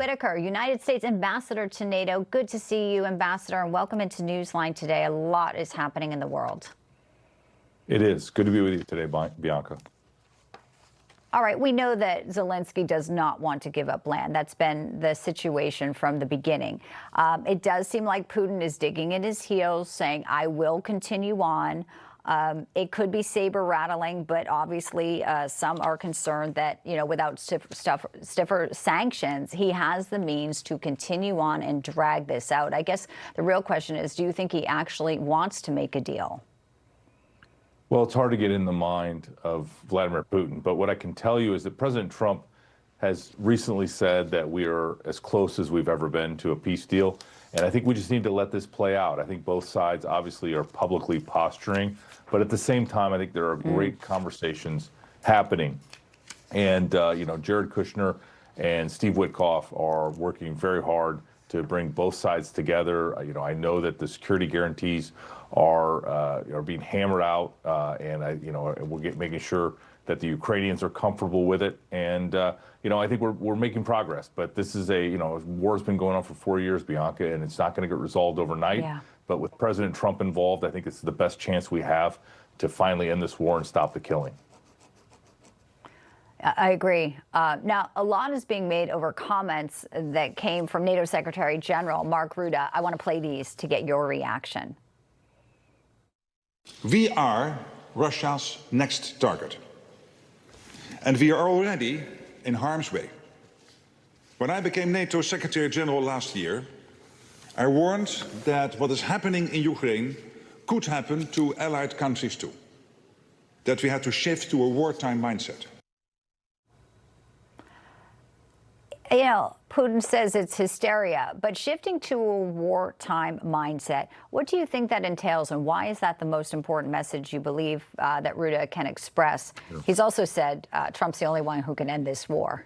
Whitaker, United States Ambassador to NATO. Good to see you, Ambassador, and welcome into Newsline today. A lot is happening in the world. It is. Good to be with you today, Bianca. All right, we know that Zelensky does not want to give up land. That's been the situation from the beginning. It does seem like Putin is digging in his heels, saying, I will continue on. It could be saber rattling, but obviously some are concerned that, you know, without stiffer sanctions, he has the means to continue on and drag this out. I guess the real question is, do you think he actually wants to make a deal? Well, it's hard to get in the mind of Vladimir Putin, but what I can tell you is that President Trump has recently said that we are as close as we've ever been to a peace deal. And I think we just need to let this play out. I think both sides obviously are publicly posturing, but at the same time, I think there are great conversations happening. And, you know, Jared Kushner and Steve Witkoff are working very hard to bring both sides together. You know, I know that the security guarantees are being hammered out, and we're making sure that the Ukrainians are comfortable with it. And you know, I think we're making progress. But this is war's been going on for 4 years, Bianca, and it's not going to get resolved overnight. Yeah. But with President Trump involved, I think it's the best chance we have to finally end this war and stop the killing. I agree. Now, a lot is being made over comments that came from NATO Secretary General Mark Rutte. I want to play these to get your reaction. We are Russia's next target. And we are already in harm's way. When I became NATO Secretary General last year, I warned that what is happening in Ukraine could happen to allied countries too. That we had to shift to a wartime mindset. You know, Putin says it's hysteria, but shifting to a wartime mindset, what do you think that entails, and why is that the most important message you believe that Rutte can express? Yeah. He's also said Trump's the only one who can end this war.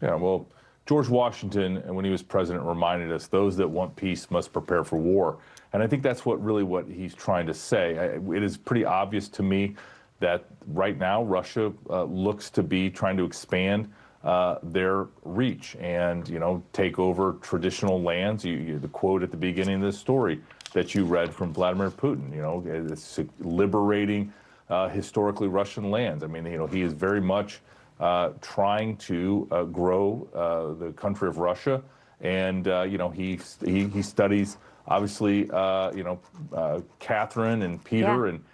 Yeah, well, George Washington, when he was president, reminded us those that want peace must prepare for war. And I think that's what he's trying to say. It is pretty obvious to me that right now Russia looks to be trying to expand their reach and, you know, take over traditional lands. The quote at the beginning of this story that you read from Vladimir Putin, you know, it's liberating historically Russian lands. I mean, you know, he is very much trying to grow the country of Russia. And, you know, he studies, obviously, Catherine and Peter and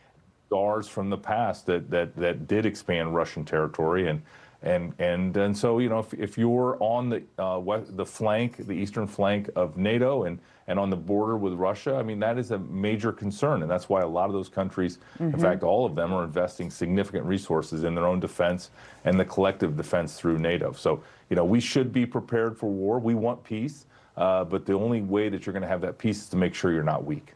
czars from the past that did expand Russian territory. And so, you know, if you're on the flank, the eastern flank of NATO and on the border with Russia, I mean, that is a major concern. And that's why a lot of those countries, in fact, all of them are investing significant resources in their own defense and the collective defense through NATO. So, you know, we should be prepared for war. We want peace. But the only way that you're going to have that peace is to make sure you're not weak.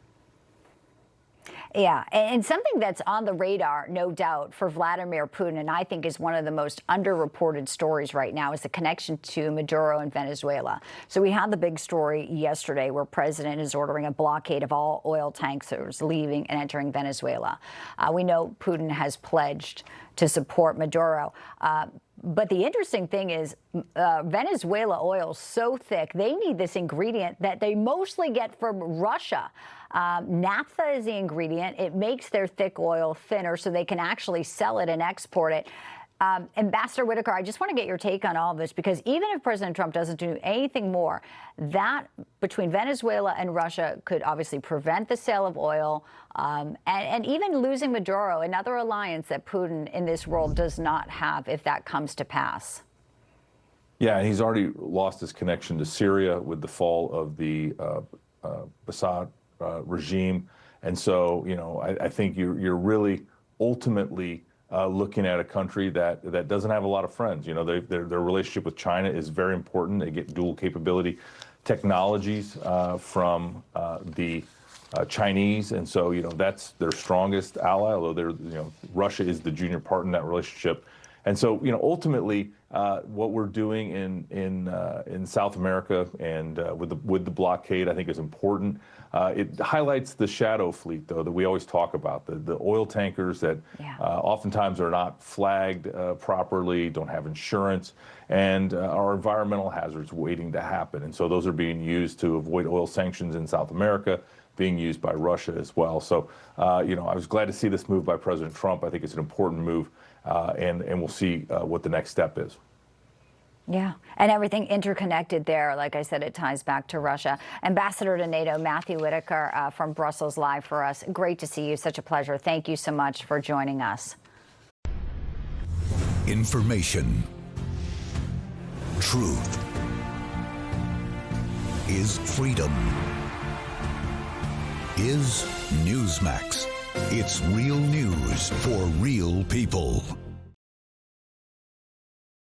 Yeah, and something that's on the radar, no doubt, for Vladimir Putin, and I think is one of the most underreported stories right now, is the connection to Maduro and Venezuela. So we had the big story yesterday where President is ordering a blockade of all oil tankers leaving and entering Venezuela. We know Putin has pledged to support Maduro. But the interesting thing is Venezuela oil is so thick, they need this ingredient that they mostly get from Russia. Naphtha is the ingredient. It makes their thick oil thinner so they can actually sell it and export it. Ambassador Whitaker, I just want to get your take on all of this, because even if President Trump doesn't do anything more, that between Venezuela and Russia could obviously prevent the sale of oil and even losing Maduro, another alliance that Putin in this world does not have if that comes to pass. Yeah, and he's already lost his connection to Syria with the fall of the Assad regime. And so, you know, I think you're really ultimately looking at a country that doesn't have a lot of friends. You know, their relationship with China is very important. They get dual capability technologies from the Chinese, and so, you know, that's their strongest ally. Although Russia is the junior partner in that relationship, And so, ultimately, what we're doing in South America and with the blockade, I think, is important. It highlights the shadow fleet, though, that we always talk about, the oil tankers that oftentimes are not flagged properly, don't have insurance, and are environmental hazards waiting to happen. And so those are being used to avoid oil sanctions in South America, being used by Russia as well. So, I was glad to see this move by President Trump. I think it's an important move, and we'll see what the next step is. Yeah, and everything interconnected there. Like I said, it ties back to Russia. Ambassador to NATO Matthew Whitaker from Brussels live for us. Great to see you. Such a pleasure. Thank you so much for joining us. Information. Truth is freedom. Is Newsmax. It's real news for real people.